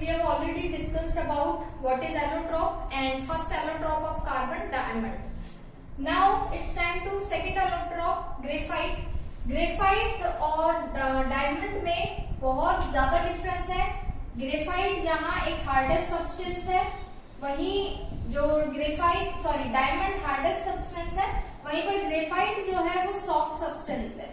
we have already discussed about what is allotrope and first allotrope of carbon, diamond. Now it's time to second allotrope, graphite. Graphite और diamond में बहुत ज्यादा difference है. Graphite जहां एक hardest substance है, वहीं जो डायमंड हार्डेस्ट सब्सटेंस है, वहीं पर ग्रेफाइट जो है वो सॉफ्ट सब्सटेंस है.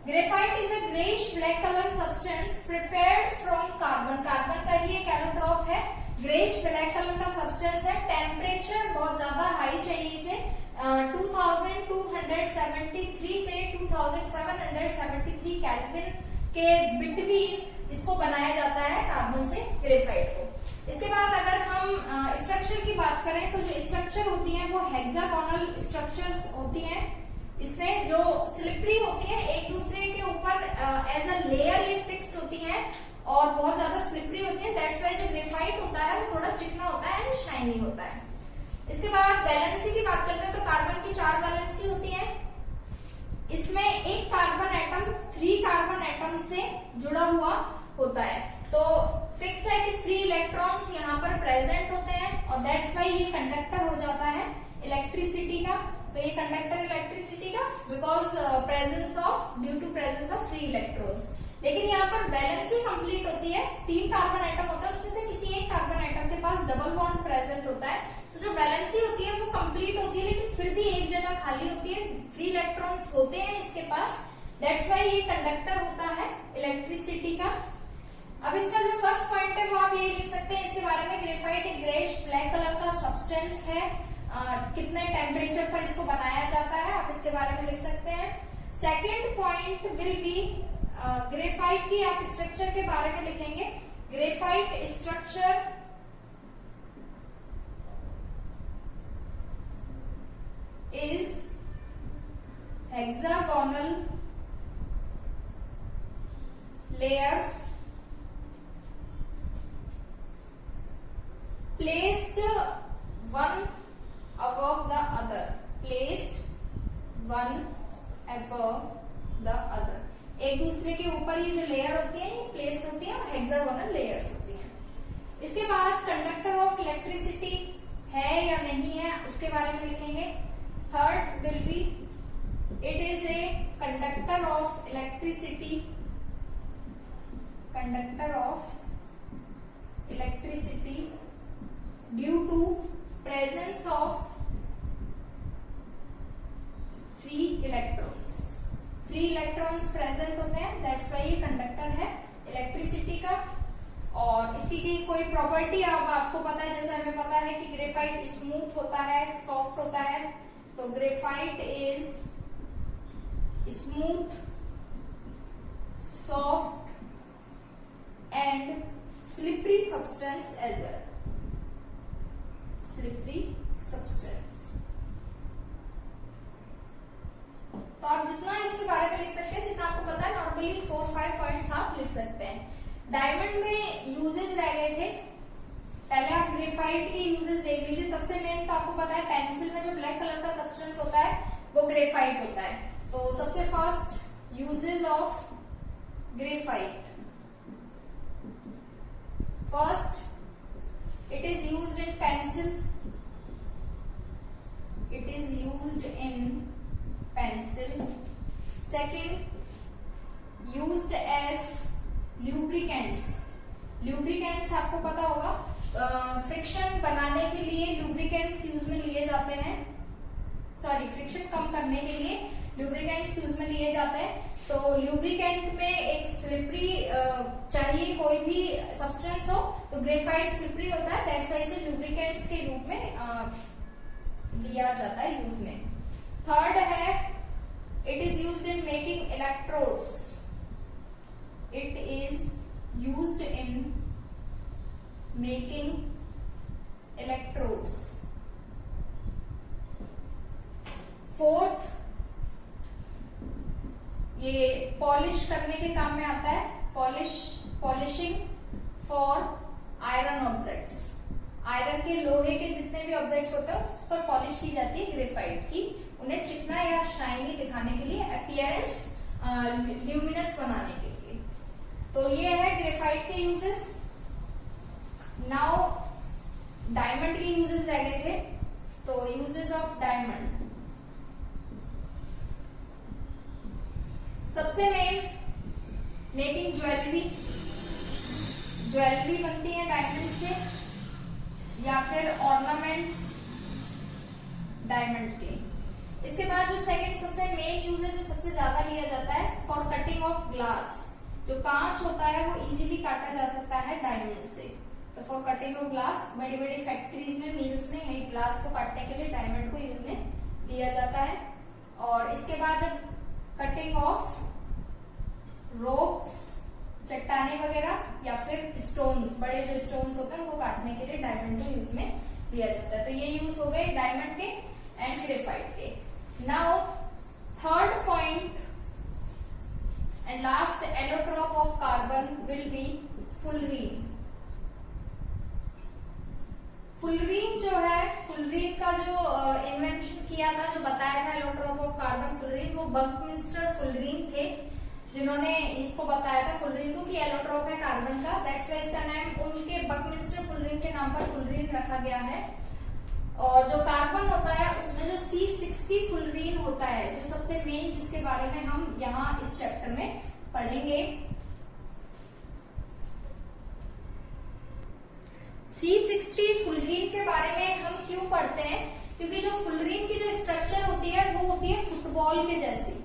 Graphite is a greyish black colour substance prepared from carbon. Carbon का ही एक एलोट्रॉप है. ग्रेइश ब्लैक कलर का सब्सटेंस है. टेम्परेचर बहुत ज्यादा हाई चाहिए इसे. 2273 से 2773 केल्विन के बिटवीन इसको बनाया जाता है कार्बन से ग्रेफाइट को. इसके बाद अगर हम स्ट्रक्चर की बात करें तो जो स्ट्रक्चर होती है वो हेक्सागोनल स्ट्रक्चर्स होती हैं. इसमें जो स्लिपरी होती है एक दूसरे के ऊपर एज अ लेयर ये फिक्स्ड होती हैं और बहुत ज्यादा स्लिपरी होती है. दैट्स वाई जो ग्रेफाइट होता है वो थोड़ा चिकना होता है एंड शाइनी होता है. इसके बाद वैलेंसी की बात करते हैं तो कार्बन की 4 वैलेंसी होती है. इसमें एक कार्बन एटम 3 कार्बन एटम से जुड़ा हुआ होता है. तो फिक्स है कि फ्री इलेक्ट्रॉन्स यहाँ पर प्रेजेंट होते हैं और दैट्स वाई ये कंडक्टर हो जाता है इलेक्ट्रिसिटी का. तो ये कंडक्टर इलेक्ट्रिसिटी का because due to presence of free electrons. लेकिन यहाँ पर वैलेंसी कंप्लीट होती है. 3 कार्बन एटम होता है, उसमें से किसी एक कार्बन एटम के पास डबल बॉन्ड प्रेजेंट होता है. तो जो वैलेंसी होती है वो कंप्लीट होती है, लेकिन फिर भी एक जगह खाली होती है. फ्री इलेक्ट्रॉन्स होते हैं इसके पास. दैट्स वाई ये कंडक्टर होता है इलेक्ट्रिसिटी का. अब इसका जो फर्स्ट पॉइंट है वो आप ये लिख सकते हैं इसके बारे में. ग्रेफाइट एक ग्रेइश ब्लैक कलर का सब्सटेंस है. कितने टेम्परेचर पर इसको बनाया जाता है आप इसके बारे में लिख सकते हैं. Second point will be graphite की आप स्ट्रक्चर के बारे में लिखेंगे. Graphite structure is hexagonal layers placed one above the other. एक दूसरे के ऊपर ये जो लेयर होती है ये प्लेस होती है और हेक्सागोनल लेयर्स होती हैं. इसके बाद कंडक्टर ऑफ इलेक्ट्रिसिटी है या नहीं है उसके बारे में लिखेंगे. Third will be it is a conductor of electricity due to presence of free electrons. Free electrons present होते हैं. That's why ये कंडक्टर है इलेक्ट्रिसिटी का. और इसकी कोई प्रॉपर्टी आपको पता है, जैसे हमें पता है कि ग्रेफाइट स्मूथ होता है, सॉफ्ट होता है. तो graphite is smooth, soft and slippery substance as well. Slippery substance. तो आप जितना इसके बारे में लिख सकते हैं, जितना आपको पता है, नॉर्मली 4-5 पॉइंट्स आप लिख सकते हैं. डायमंड में यूजेज रह गए थे. पहले आप ग्रेफाइट के यूजेस देख लीजिए. सबसे मेन तो आपको पता है पेंसिल में जो ब्लैक कलर का सब्सटेंस होता है वो ग्रेफाइट होता है. तो सबसे first uses of graphite. First, it is used in pencil. Second, used as lubricants आपको पता होगा. फ्रिक्शन बनाने के लिए लुब्रिकेंट्स यूज में लिए जाते हैं. फ्रिक्शन कम करने के लिए लुब्रिकेंट्स यूज में लिए जाते हैं. तो लुब्रिकेंट में एक स्लिपरी चाहिए, कोई भी सब्सटेंस हो, तो ग्रेफाइट स्लिपरी होता है. दैट्स वाई से लुब्रिकेंट्स के रूप में लिया जाता है यूज में. थर्ड है it is used in making electrodes. It is used in making electrodes. Fourth, ये पॉलिश करने के काम में आता है. Polishing for iron objects. Iron के, लोहे के जितने भी ऑब्जेक्ट्स होते हैं उस पर पॉलिश की जाती है ग्रेफाइट की, उन्हें चिकना या शाइनी दिखाने के लिए, अपीयरेंस ल्यूमिनस बनाने के लिए. तो ये है ग्रेफाइट के यूजेस. नाउ डायमंड के यूजेस रह गए थे, तो यूजेस ऑफ डायमंड सबसे मेन मेकिंग ज्वेलरी, ज्वेलरी बनती है डायमंड से, या फिर ऑर्नामेंट्स डायमंड के। इसके बाद जो सेकंड सबसे मेन यूज है, जो सबसे ज्यादा लिया जाता है, फॉर कटिंग ऑफ ग्लास। जो कांच होता है वो इजीली काटा जा सकता है डायमंड से, तो फॉर कटिंग ऑफ ग्लास बड़ी बड़ी फैक्ट्रीज में, मिल्स में यही ग्लास को काटने के लिए डायमंड को यूज में लिया जाता है। और इसके बाद जब कटिंग ऑफ रॉक्स, चट्टाने वगैरह, या फिर स्टोन्स, बड़े जो स्टोन्स होते हैं उनको काटने के लिए डायमंड को यूज में लिया जाता है। तो ये यूज हो गए डायमंड के एंड ग्रेफाइट के। Now third point and last allotrope of carbon will be fullerene. Fullerene जो है, फुलरीन का जो इन्वेंशन किया था, जो बताया था एलोट्रोप ऑफ कार्बन फुलरीन, वो बकमिंस्टर फुलरीन थे जिन्होंने इसको बताया था फुलरीन को कि एलोट्रोप है कार्बन का। दैट्स व्हाई इसका नाम उनके बकमिंस्टर फुलरीन के नाम पर फुलरीन रखा गया है। और जो कार्बन होता है उसमें जो C60 फुलरीन होता है, जो सबसे मेन, जिसके बारे में हम यहाँ इस चैप्टर में पढ़ेंगे। C60 फुलरीन के बारे में हम क्यों पढ़ते हैं? क्योंकि जो फुलरीन की जो स्ट्रक्चर होती है वो होती है फुटबॉल के जैसी।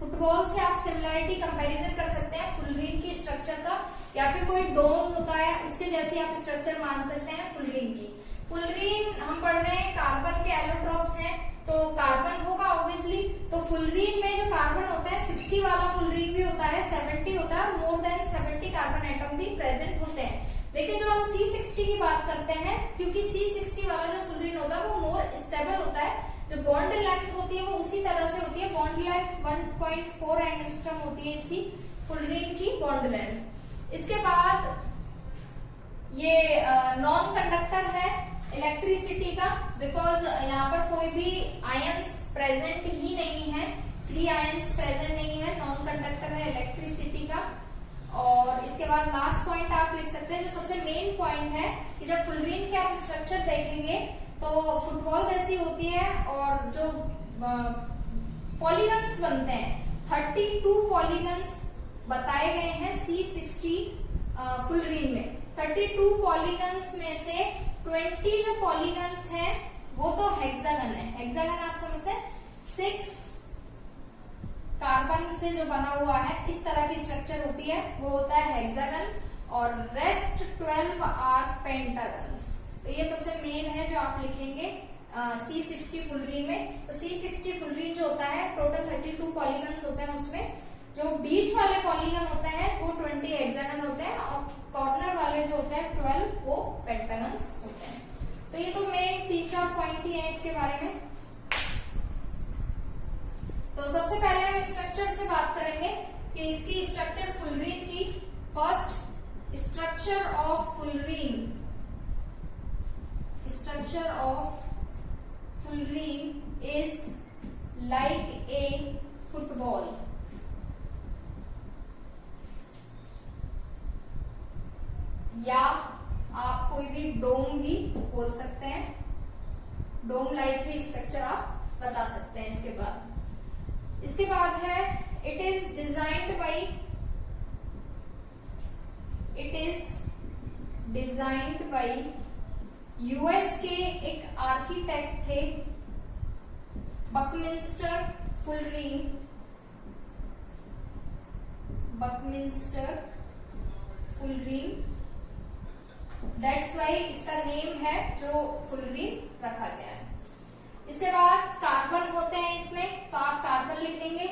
फुटबॉल से आप सिमिलरिटी कंपैरिजन कर सकते हैं फुलरीन की स्ट्रक्चर का, या फिर कोई डोम होता है उसके जैसी आप स्ट्रक्चर मान सकते हैं फुलरीन की। फुलरीन हम पढ़ रहे हैं कार्बन के एलोट्रोप्स हैं, तो कार्बन होगा ऑब्वियसली। तो फुलरीन में जो कार्बन होता है 60 वाला फुलरीन भी होता है, 70 होता है, मोर देन 70 कार्बन एटम भी प्रेजेंट होते हैं। लेकिन जो हम C60 की बात करते हैं, क्योंकि C60 वाला जो फुलरीन होता है वो मोर स्टेबल होता है, जो बॉन्ड लेंथ होती है वो उसी तरह से होती है। बॉन्ड लेंथ 1.4 एंगस्ट्रॉम होती है इसकी फुलरीन की बॉन्ड लेंथ। इसके बाद ये नॉन कंडक्टर है इलेक्ट्रिसिटी का, बिकॉज यहाँ पर कोई भी आयंस प्रेजेंट ही नहीं है, फ्री आयंस प्रेजेंट नहीं है, नॉन कंडक्टर है इलेक्ट्रिसिटी का। और इसके बाद लास्ट पॉइंट आप लिख सकते हैं, जो सबसे मेन पॉइंट है कि जब फुलरीन के आप स्ट्रक्चर देखेंगे तो फुटबॉल जैसी होती है, और जो पॉलीगन्स बनते हैं 32 पॉलीगन्स बताए गए हैं C60 फुलरीन में। 32 पॉलीगन्स में से 20 जो पॉलीगन्स हैं वो तो हेक्सागन है। हेक्सागन आप समझते हैं 6 कार्बन से जो बना हुआ है, इस तरह की स्ट्रक्चर होती है, वो होता है हेक्सागन, और रेस्ट 12 आर पेंटागन्स। तो ये सबसे मेन है जो आप लिखेंगे C60 फुलरीन में। तो C60 फुलरीन जो होता है टोटल 32 पॉलीगन्स होते हैं, उसमें जो बीच वाले पॉलीगन होते हैं वो 20 हेक्सागन होते हैं, और कॉर्नर वाले जो होते हैं 12 वो पेंटागन्स होते हैं। तो ये तो मेन 3-4 पॉइंट ही है इसके बारे में। तो सबसे पहले हम स्ट्रक्चर से बात करेंगे कि इसकी स्ट्रक्चर फुलरीन की। First structure of fullerene, structure of fullerene is like a football। या आप कोई भी डोम भी बोल सकते हैं, डोम लाइक भी स्ट्रक्चर आप बता सकते हैं। इसके बाद है it is designed by US के एक आर्किटेक्ट थे बकमिंस्टर फुलरीन। दैट्स वाई इसका नेम है जो फुलरीन रखा गया है। इसके बाद कार्बन होते हैं इसमें, तो आप कार्बन लिखेंगे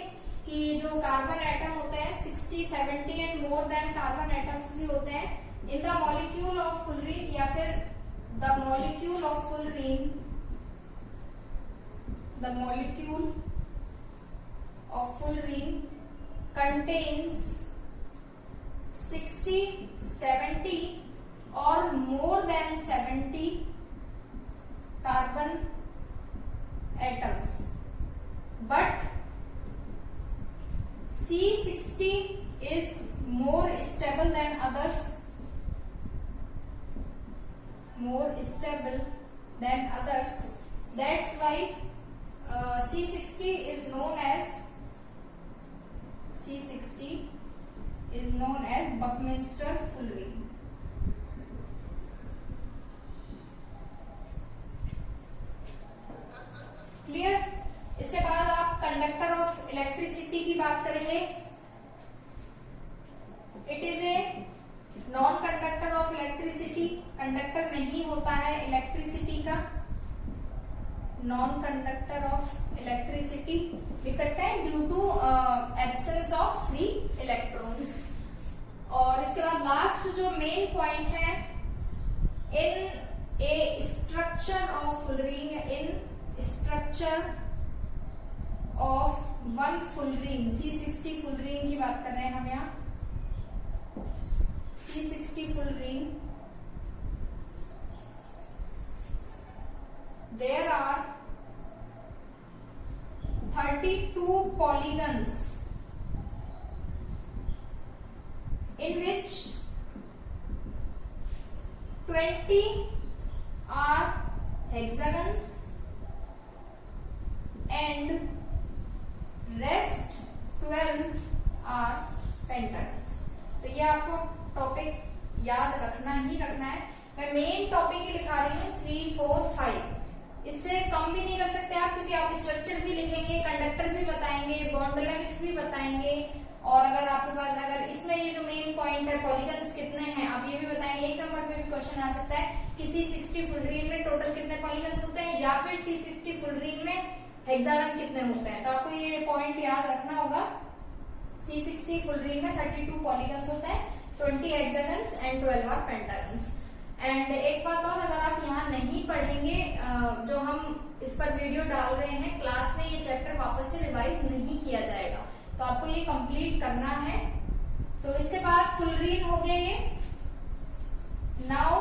कि जो कार्बन एटम होते हैं 60, 70 and more than carbon atoms भी होते हैं in the molecule of fullerene, या फिर the molecule of fullerene contains 60, 70 or more than 70 carbon atoms, but C60 is more stable than others, more stable than others. That's why C60 is known as Buckminster fullerene. Clear? इसके बाद आप conductor of electricity की बात करेंगे. It is a non conductor of electricity. Conductor नहीं होता है electricity का. नॉन कंडक्टर ऑफ इलेक्ट्रिसिटी लिख सकते हैं due to absence of free electrons. और इसके बाद लास्ट जो मेन पॉइंट है, in a structure of fullerene, in structure of one fullerene, C60 fullerene की बात कर रहे हैं हम यहाँ. C60 fullerene, there are 32 polygons in which 20 are hexagons and rest 12 are pentagons. तो ये आपको टॉपिक याद रखना ही रखना है. मैं मेन टॉपिक ही लिखा रही हूँ 3, 4, 5. इससे कम भी नहीं कर सकते आप, क्योंकि आप स्ट्रक्चर भी लिखेंगे, कंडक्टर भी बताएंगे, बॉन्ड लेंथ भी बताएंगे, और अगर आपके पास अगर इसमें ये जो मेन पॉइंट है पॉलीगन्स कितने हैं आप ये भी बताएंगे. 1 नंबर पे भी क्वेश्चन आ सकता है कि C60 fullerene में टोटल कितने पॉलीगन्स होते हैं, या फिर C60 fullerene में हेक्सागन कितने होते हैं. तो आपको ये पॉइंट याद रखना होगा. C60 fullerene में 32 पॉलीगन्स होते हैं, 20 hexagons and 12 are pentagons. And एक बात और, अगर आप यहाँ नहीं पढ़ेंगे, जो हम इस पर वीडियो डाल रहे हैं क्लास में, ये चैप्टर वापस से रिवाइज नहीं किया जाएगा. तो आपको ये कंप्लीट करना है. तो इसके बाद fullerene हो गया ये. Now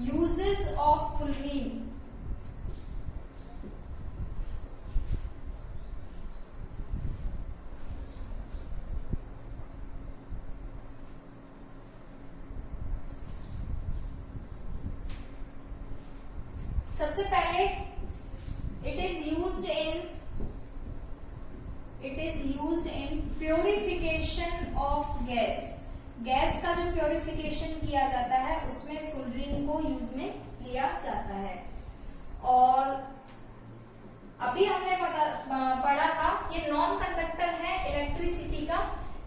uses of fullerene. सबसे पहले it is used in purification of gas. Gas का जो प्योरिफिकेशन किया जाता है उसमें fullerene को यूज में लिया जाता है. और अभी हमने पढ़ा था ये नॉन कंडक्टर है इलेक्ट्रिसिटी का,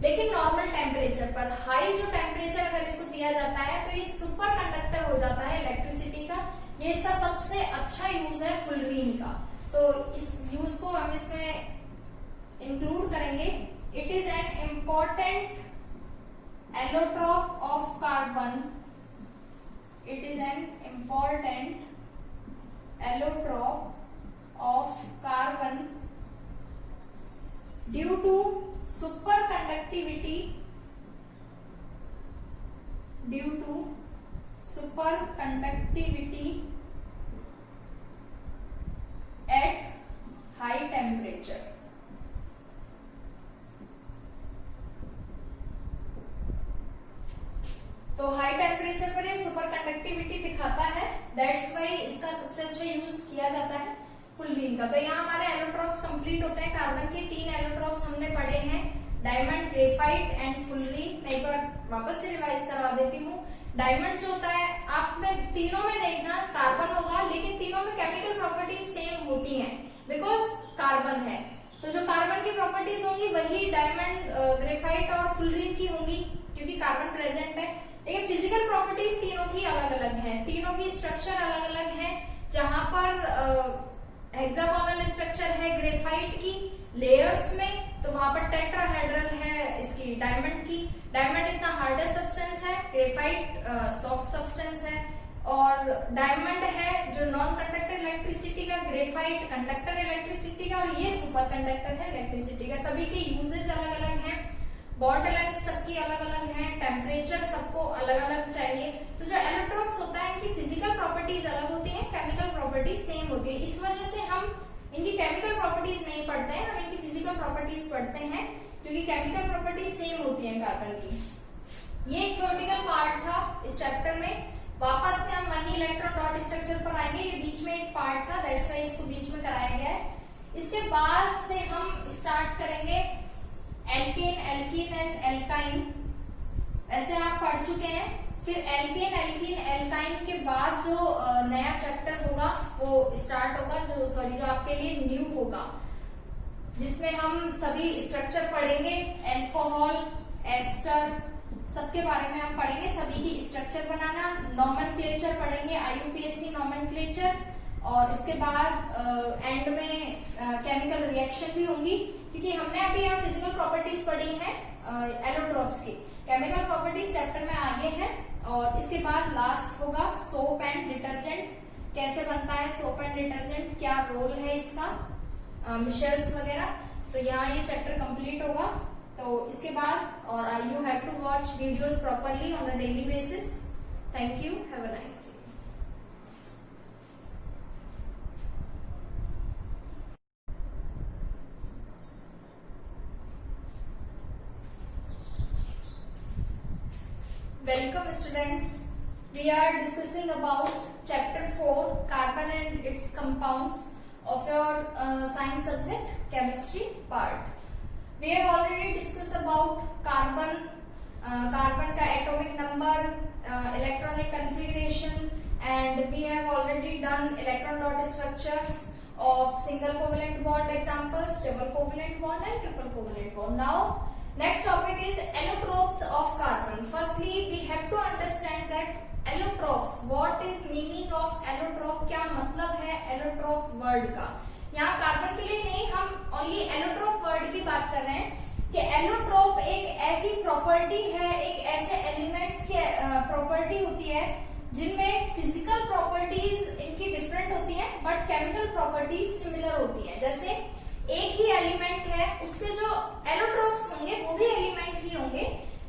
लेकिन नॉर्मल टेम्परेचर पर. हाई जो टेम्परेचर अगर इसको दिया जाता है तो ये सुपर कंडक्टर हो जाता है इलेक्ट्रिसिटी का. ये इसका सबसे अच्छा यूज है fullerene का. तो इस यूज को हम इसमें इंक्लूड करेंगे. It is an important allotrope of carbon. It is an important allotrope of carbon due to super conductivity at high temperature. तो हाई टेम्परेचर पर ये सुपर कंडक्टिविटी दिखाता है. दैट्स वाई इसका सबसे अच्छा यूज किया जाता है fullerene का. तो यहाँ हमारे एलोट्रॉप्स कंप्लीट होते हैं. कार्बन के 3 एलोट्रॉप्स हमने पढ़े हैं, डायमंड, ग्रेफाइट एंड fullerene. मैं एक बार वापस से रिवाइज करवा देती हूँ. डायमंड जो होता है, आप में तीनों में देखना कार्बन होगा, लेकिन तीनों में केमिकल प्रॉपर्टीज सेम होती हैं बिकॉज कार्बन है. तो जो कार्बन की प्रॉपर्टीज होंगी वही डायमंड, ग्रेफाइट और fullerene की होंगी, क्योंकि कार्बन प्रेजेंट है. लेकिन फिजिकल प्रॉपर्टीज तीनों की अलग अलग हैं, तीनों की स्ट्रक्चर अलग अलग है. जहां पर हेक्सागोनल स्ट्रक्चर है ग्रेफाइट की लेयर्स में, तो वहां पर टेट्राहेड्रल है इसकी डायमंड की. डायमंड इतना हार्डेस्ट सब्सटेंस है, ग्रेफाइट सॉफ्ट सब्सटेंस है. और डायमंड है जो नॉन कंडक्टर इलेक्ट्रिसिटी का, ग्रेफाइट कंडक्टर इलेक्ट्रिसिटी का, और ये सुपर कंडक्टर है इलेक्ट्रिसिटी का. सभी के यूजेस अलग अलग हैं, बॉन्ड लेंथ सबकी अलग अलग है, टेम्परेचर सबको अलग अलग चाहिए. तो जो एलोट्रॉप्स होता है इनकी फिजिकल प्रॉपर्टीज अलग होती हैं, केमिकल प्रॉपर्टीज सेम होती है. इस वजह से हम इनकी केमिकल प्रॉपर्टीज नहीं पढ़ते हैं, हम इनकी फिजिकल प्रॉपर्टीज पढ़ते हैं, क्योंकि केमिकल प्रॉपर्टीज सेम होती हैं कार्बन की. ये एक थ्योरेटिकल पार्ट था इस चैप्टर में। वापस से हम वही इलेक्ट्रॉन डॉट स्ट्रक्चर पर आएंगे। ये बीच में एक पार्ट था, दैट्स व्हाई इसको बीच में कराया गया है। इसके बाद से हम स्टार्ट करेंगे एल्केन, एल्कीन एंड एल्काइन। ऐसे आप पढ़ चुके हैं। फिर एल्केन, एल्कीन, एल्काइन के बाद जो नया चैप्टर होगा वो स्टार्ट होगा, जो आपके लिए न्यू होगा, जिसमें हम सभी स्ट्रक्चर पढ़ेंगे। अल्कोहल, एस्टर, सबके बारे में हम पढ़ेंगे। सभी की स्ट्रक्चर बनाना, नॉमेनक्लेचर पढ़ेंगे, IUPAC नॉमेनक्लेचर। और इसके बाद एंड में केमिकल रिएक्शन भी होंगी, क्योंकि हमने अभी यहाँ फिजिकल प्रॉपर्टीज पढ़ी हैं एलोट्रोप्स की। केमिकल प्रॉपर्टीज चैप्टर में आगे हैं। और इसके बाद लास्ट होगा सोप एंड डिटर्जेंट, कैसे बनता है सोप एंड डिटर्जेंट, क्या रोल है इसका, मिशेल्स वगैरह। तो यहाँ ये चैप्टर कंप्लीट होगा। तो इसके बाद और you have to watch videos properly on the daily basis. Thank you, have a nice day. Welcome students. We are discussing about chapter 4 carbon and its compounds of your science subject chemistry part. We have already discussed about carbon, carbon का atomic number, electronic configuration, and we have already done electron dot structures of single covalent bond examples, double covalent bond and triple covalent bond. Now next topic is allotropes of carbon. Firstly, we have to understand that allotropes. What is meaning of allotrope? क्या मतलब है allotrope word का? यहाँ carbon के लिए नहीं, हम only allotrope word की बात कर रहे हैं कि allotrope एक ऐसी प्रॉपर्टी है, एक ऐसे एलिमेंट्स की प्रॉपर्टी होती है जिनमें फिजिकल प्रॉपर्टीज इनकी डिफरेंट होती हैं बट केमिकल प्रॉपर्टीज सिमिलर होती हैं। जैसे एक ही एलिमेंट है, उसके जो एलोट्रोप्स होंगे वो भी एलिमेंट ही होंगे,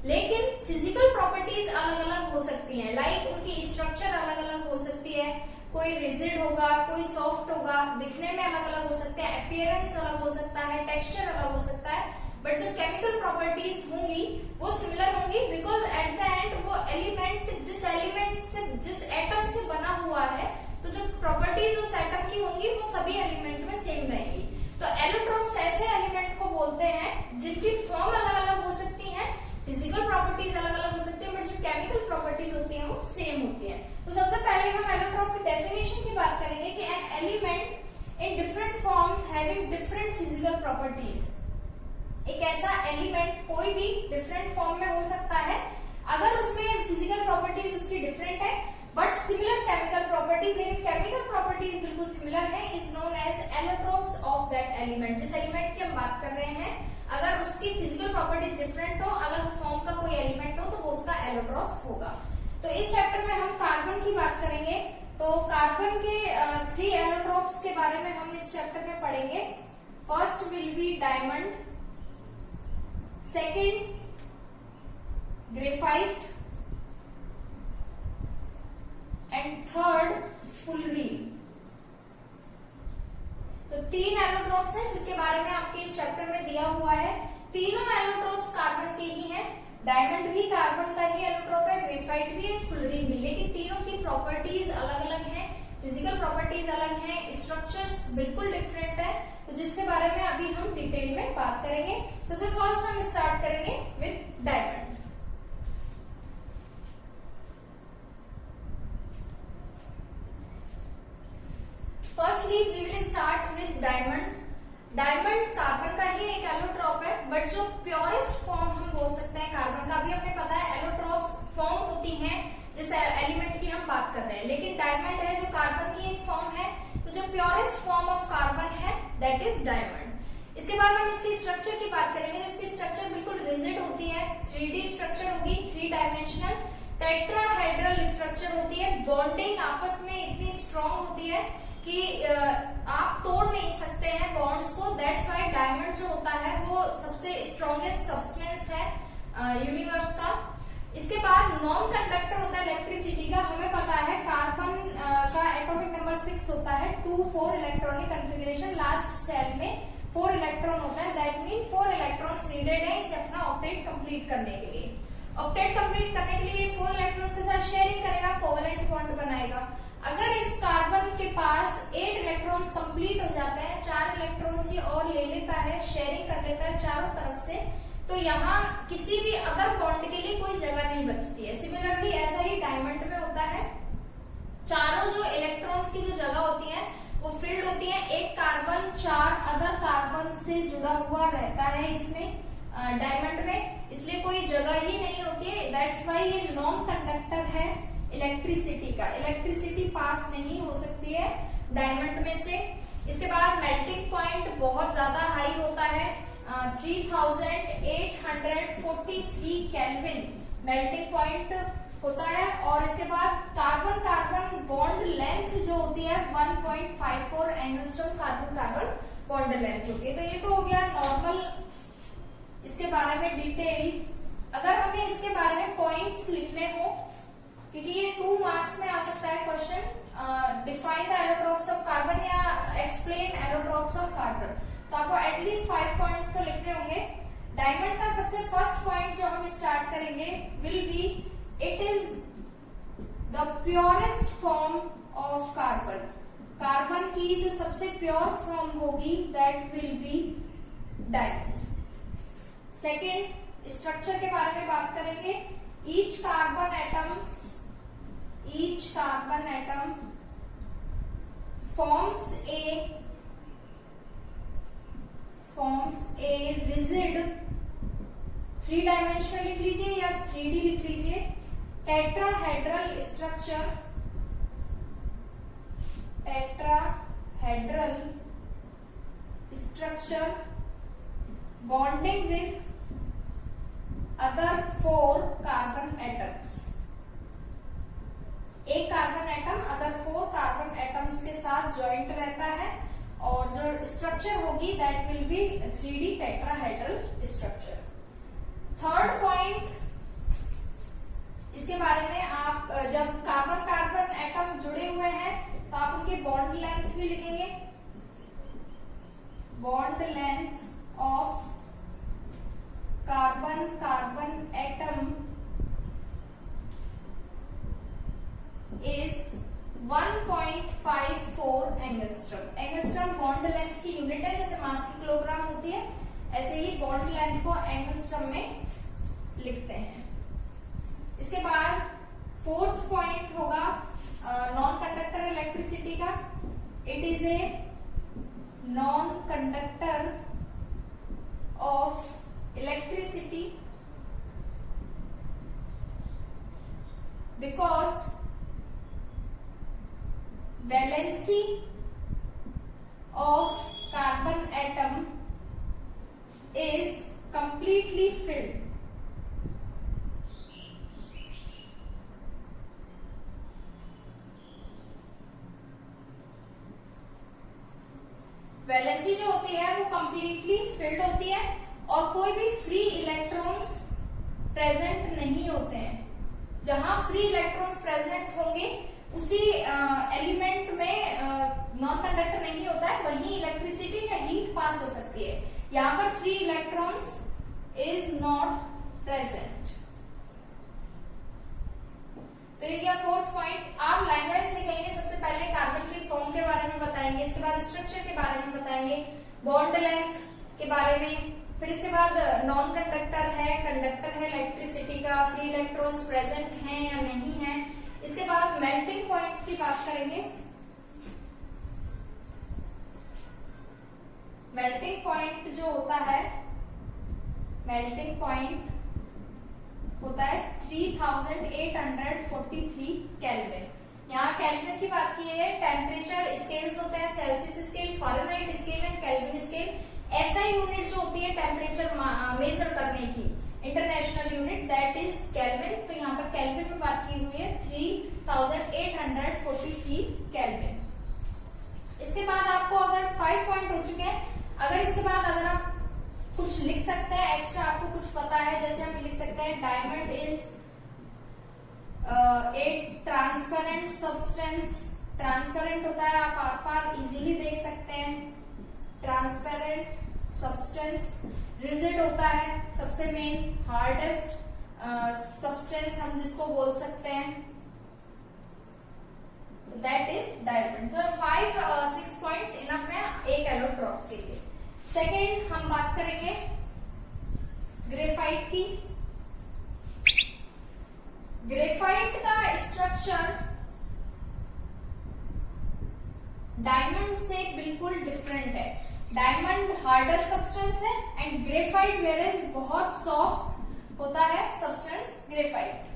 लेकिन फिजिकल प्रॉपर्टीज अलग अलग हो सकती हैं। लाइक उनकी स्ट्रक्चर अलग अलग हो सकती है, कोई रिजिड होगा, कोई सॉफ्ट होगा, दिखने में अलग अलग हो सकते हैं, अपीयरेंस अलग हो सकता है, टेक्सचर अलग हो सकता है, बट जो केमिकल प्रॉपर्टीज होंगी वो सिमिलर होंगी, बिकॉज एट द एंड वो एलिमेंट से जिस एटम से बना हुआ है, तो जो प्रॉपर्टीज उस एटम की होंगी वो सभी एलिमेंट में सेम रहेंगी। तो एलोट्रोप्स ऐसे एलिमेंट को बोलते हैं जिनकी फॉर्म अलग अलग हो सकती है, फिजिकल प्रॉपर्टीज अलग अलग हो सकती है, बट जो केमिकल प्रॉपर्टीज होती हैं वो सेम होती हैं। तो सबसे पहले हम एलोट्रोप की डेफिनेशन की बात करेंगे कि an element in different forms having different physical properties. एक ऐसा एलिमेंट कोई भी डिफरेंट फॉर्म में हो सकता है अगर उसमें फिजिकल प्रॉपर्टीज उसकी डिफरेंट है बट सिमिलर केमिकल प्रॉपर्टीज, लेकिन केमिकल प्रॉपर्टीज बिल्कुल सिमिलर है, is known as allotropes of that element. जिस एलिमेंट की हम बात कर रहे हैं अगर उसकी फिजिकल प्रॉपर्टीज डिफरेंट हो, अलग फॉर्म का कोई एलिमेंट हो, तो वो उसका एलोट्रोप्स होगा। तो इस चैप्टर में हम कार्बन की बात करेंगे। तो कार्बन के 3 एलोट्रोप्स के बारे में हम इस चैप्टर में पढ़ेंगे। First will be diamond, second graphite and third fullerene. तो 3 एलोट्रोप्स हैं जिसके बारे में आपके इस चैप्टर में दिया हुआ है। तीनों एलोट्रोप्स कार्बन के ही हैं। डायमंड भी कार्बन का ही एलोट्रोप है, ग्रेफाइट भी एंड फुलरीन भी, लेकिन तीनों की प्रॉपर्टीज अलग अलग हैं, फिजिकल प्रॉपर्टीज अलग हैं, स्ट्रक्चर्स बिल्कुल डिफरेंट है, तो जिसके बारे में अभी हम डिटेल में बात करेंगे। सबसे फर्स्ट हम स्टार्ट करेंगे with diamond. Firstly we will start with diamond. Diamond carbon का ही एक एलोट्रोप है, बट जो प्योरेस्ट फॉर्म हम बोल सकते हैं कार्बन का, भी हमें पता है एलोट्रोप्स फॉर्म होती हैं जिस एलिमेंट की हम बात कर रहे हैं, लेकिन डायमंड है जो कार्बन की एक फॉर्म है, तो जो प्योरेस्ट फॉर्म ऑफ कार्बन है दैट इज डायमंड। इसके बाद हम इसकी स्ट्रक्चर की बात करेंगे। इसकी स्ट्रक्चर बिल्कुल रिजिड होती है, 3D स्ट्रक्चर होगी, 3 डायमेंशनल टेट्राहेड्रल स्ट्रक्चर होती है। बॉन्डिंग आपस में इतनी स्ट्रॉन्ग होती है कि आप तोड़ नहीं सकते हैं बॉन्ड्स को, दैट्स व्हाई डायमंड जो होता है वो सबसे स्ट्रॉन्गेस्ट सब्सटेंस है यूनिवर्स का। इसके बाद नॉन कंडक्टर होता है इलेक्ट्रिसिटी का। हमें पता है कार्बन का एटॉमिक नंबर 6 होता है, 2-4 इलेक्ट्रॉनिक कन्फिगरेशन, लास्ट शेल में 4 इलेक्ट्रॉन होता है, दैट मीन 4 इलेक्ट्रॉन्स नीडेड है इसे अपना ऑपरेट कंप्लीट करने के लिए। ऑक्टेट कंप्लीट करने के लिए 4 इलेक्ट्रॉन्स के साथ शेयरिंग करेगा, कोवेलेंट बॉन्ड बनाएगा। अगर इस कार्बन के पास 8 इलेक्ट्रॉन्स कंप्लीट हो जाते हैं, 4 इलेक्ट्रॉन्स ये और ले लेता है, शेयरिंग कर लेता है चारों तरफ से, तो यहाँ किसी भी अदर बॉन्ड के लिए कोई जगह नहीं बचती है। सिमिलरली ऐसा ही डायमंड में होता है, चारों जो इलेक्ट्रॉन्स की जो जगह होती है वो फिल्ड होती है। एक कार्बन 4 अदर कार्बन से जुड़ा हुआ रहता है इसमें डायमंड में, इसलिए कोई जगह ही नहीं होती है। दैट्स वाई ये नॉन कंडक्टर है इलेक्ट्रिसिटी का, इलेक्ट्रिसिटी पास नहीं हो सकती है डायमंड में से। इसके बाद मेल्टिंग पॉइंट बहुत ज्यादा हाई होता है, 3843 केल्विन मेल्टिंग पॉइंट होता है। और इसके बाद कार्बन कार्बन बॉन्ड लेंथ जो होती है 1.54 angstrom carbon carbon bond length होती है। तो ये तो हो गया नॉर्मल इसके बारे में डिटेल। अगर हमें इसके बारे में पॉइंट्स लिखने हो, क्योंकि ये 2 मार्क्स में आ सकता है question, define the allotropes of carbon या एक्सप्लेन एलोट्रोप्स ऑफ कार्बन, तो आपको एटलीस्ट 5 पॉइंट्स तो लिखने होंगे। डायमंड का सबसे फर्स्ट पॉइंट जो हम स्टार्ट करेंगे will be it is the purest form of carbon. Carbon की जो सबसे प्योर फॉर्म होगी that will be diamond. Second, structure के बारे में बात करेंगे। Each carbon atom forms a rigid, 3 dimensional लिख लीजिए या 3D लिख लीजिए, tetrahedral structure bonding with other 4 carbon atoms. एक carbon atom other 4 carbon atoms के साथ ज्वाइंट रहता है, और जो स्ट्रक्चर होगी that will B 3D tetrahedral structure. Third point, इसके बारे में आप जब कार्बन कार्बन एटम जुड़े हुए हैं तो आप उनके बॉन्ड लेंथ भी लिखेंगे। Bond length of carbon carbon atom is 1.54 angstrom. Angstrom bond length की यूनिट है, जैसे मास की किलोग्राम होती है ऐसे ही बॉन्ड लेंथ को एंगस्ट्रॉम में लिखते हैं। इसके बाद फोर्थ पॉइंट होगा नॉन कंडक्टर इलेक्ट्रिसिटी का। It is a non conductor of electricity because valency of carbon atom is completely filled। Valency जो होती है वो कंप्लीटली फिल्ड होती है और कोई भी फ्री इलेक्ट्रॉन्स प्रेजेंट नहीं होते हैं। जहां फ्री इलेक्ट्रॉन्स प्रेजेंट होंगे उसी एलिमेंट में नॉन कंडक्टर नहीं होता है, वहीं इलेक्ट्रिसिटी या हीट पास हो सकती है। यहाँ पर free electrons is not present. तो ये क्या फोर्थ पॉइंट। आप लाइन वाइज लिखेंगे। सबसे पहले कार्बन की फॉर्म के बारे में बताएंगे, इसके बाद स्ट्रक्चर के बारे में बताएंगे, बॉन्ड लेंथ के बारे में, फिर इसके बाद नॉन कंडक्टर है, कंडक्टर है इलेक्ट्रिसिटी का, फ्री इलेक्ट्रॉन्स प्रेजेंट हैं या नहीं है। इसके बाद मेल्टिंग पॉइंट की बात करेंगे। मेल्टिंग पॉइंट जो होता है, मेल्टिंग पॉइंट होता है 3843 केल्विन। यहाँ केल्विन की बात की है। टेम्परेचर स्केल्स होते हैं, Celsius scale, Fahrenheit scale and kelvin scale. SI unit जो होती है टेम्परेचर मेजर करने की, international unit that is kelvin. तो यहाँ पर केल्विन में बात की हुई है 3843 केल्विन। इसके बाद आपको अगर 5 पॉइंट हो चुके हैं, अगर इसके बाद अगर आप कुछ लिख सकते हैं एक्स्ट्रा, आपको कुछ पता है, जैसे हम लिख सकते हैं diamond is a transparent substance. Transparent होता है, आप आर पार इजीली देख सकते हैं। Transparent substance. रिजिड होता है, सबसे मेन हार्डेस्ट सब्सटेंस हम जिसको बोल सकते हैं, दैट इज डायमंड। तो 5-6 पॉइंट्स इनफ है एक एलोट्रॉप्स के लिए। सेकेंड हम बात करेंगे ग्रेफाइट की। ग्रेफाइट का स्ट्रक्चर डायमंड से बिल्कुल डिफरेंट है। डायमंड हार्डर सब्सटेंस है एंड ग्रेफाइट वेरेज बहुत सॉफ्ट होता है सब्सटेंस ग्रेफाइट।